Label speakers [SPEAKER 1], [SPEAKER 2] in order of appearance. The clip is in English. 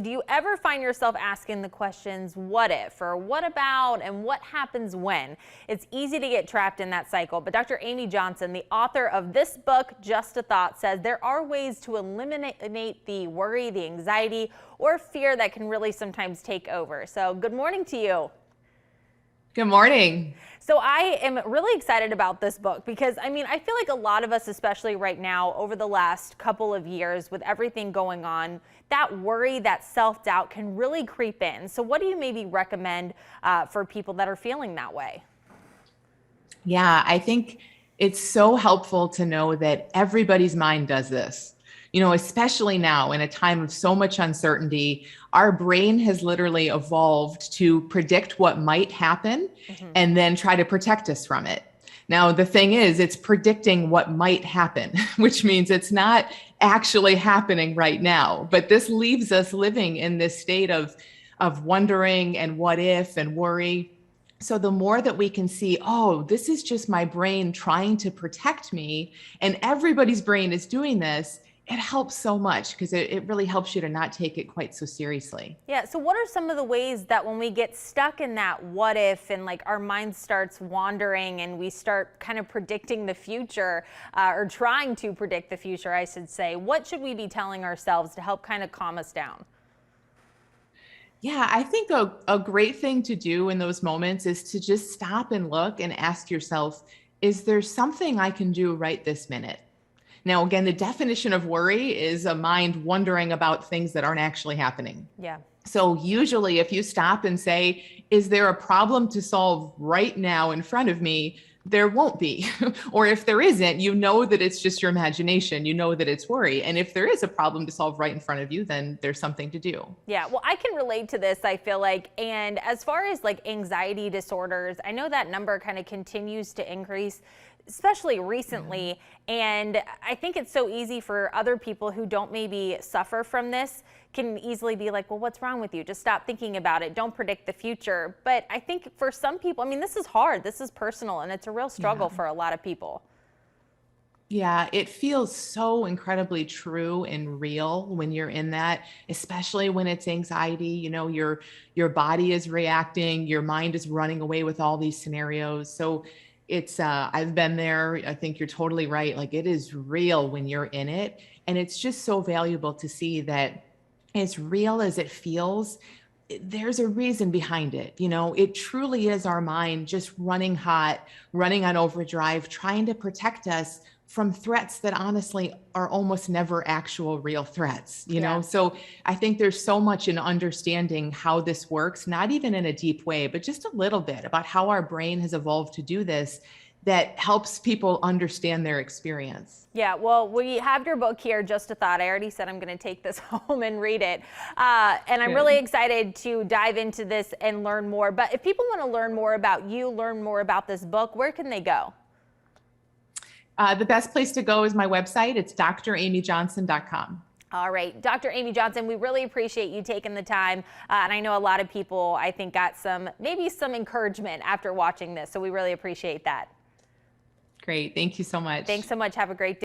[SPEAKER 1] Do you ever find yourself asking the questions, what if, or what about, and what happens when? It's easy to get trapped in that cycle, but Dr. Amy Johnson, the author of this book, Just a Thought, says there are ways to eliminate the worry, the anxiety, or fear that can really sometimes take over. So good morning to you.
[SPEAKER 2] Good morning.
[SPEAKER 1] So I am really excited about this book because, I feel like a lot of us, especially right now, over the last couple of years with everything going on, that worry, that self-doubt can really creep in. So what do you maybe recommend for people that are feeling that way?
[SPEAKER 2] Yeah, I think it's so helpful to know that everybody's mind does this. Especially now in a time of so much uncertainty, our brain has literally evolved to predict what might happen and then try to protect us from it. Now, the thing is, it's predicting what might happen, which means it's not actually happening right now. But this leaves us living in this state of wondering and what if and worry. So the more that we can see, oh, this is just my brain trying to protect me, and everybody's brain is doing this, it helps so much because it really helps you to not take it quite so seriously.
[SPEAKER 1] Yeah, so what are some of the ways that when we get stuck in that what if and like our mind starts wandering and we start kind of predicting the future or trying to predict the future, I should say, what should we be telling ourselves to help kind of calm us down?
[SPEAKER 2] Yeah, I think a great thing to do in those moments is to just stop and look and ask yourself, is there something I can do right this minute? Now, again, the definition of worry is a mind wondering about things that aren't actually happening.
[SPEAKER 1] Yeah.
[SPEAKER 2] So usually if you stop and say, is there a problem to solve right now in front of me? There won't be. Or if there isn't, you know that it's just your imagination. You know that it's worry. And if there is a problem to solve right in front of you, then there's something to do.
[SPEAKER 1] Yeah, well, I can relate to this, I feel like. And as far as like anxiety disorders, I know that number kind of continues to increase, especially recently. And I think it's so easy for other people who don't maybe suffer from this can easily be like, well, what's wrong with you? Just stop thinking about it. Don't predict the future. But I think for some people, this is hard. This is personal, and it's a real struggle for a lot of people.
[SPEAKER 2] Yeah, it feels so incredibly true and real when you're in that, especially when it's anxiety. Your body is reacting, your mind is running away with all these scenarios. So it's I've been there. I think you're totally right. Like, it is real when you're in it. And it's just so valuable to see that as real as it feels, there's a reason behind it. It truly is our mind just running hot, running on overdrive, trying to protect us from threats that honestly are almost never actual real threats.
[SPEAKER 1] Yeah.
[SPEAKER 2] So I think there's so much in understanding how this works, not even in a deep way, but just a little bit about how our brain has evolved to do this, that helps people understand their experience.
[SPEAKER 1] Yeah, well, we have your book here, Just a Thought. I already said I'm going to take this home and read it. And I'm really excited to dive into this and learn more. But if people want to learn more about you, learn more about this book, where can they go?
[SPEAKER 2] The best place to go is my website. It's dramyjohnson.com.
[SPEAKER 1] All right, Dr. Amy Johnson, we really appreciate you taking the time. And I know a lot of people, I think, got maybe some encouragement after watching this. So we really appreciate that.
[SPEAKER 2] Great. Thank you so much.
[SPEAKER 1] Thanks so much. Have a great day.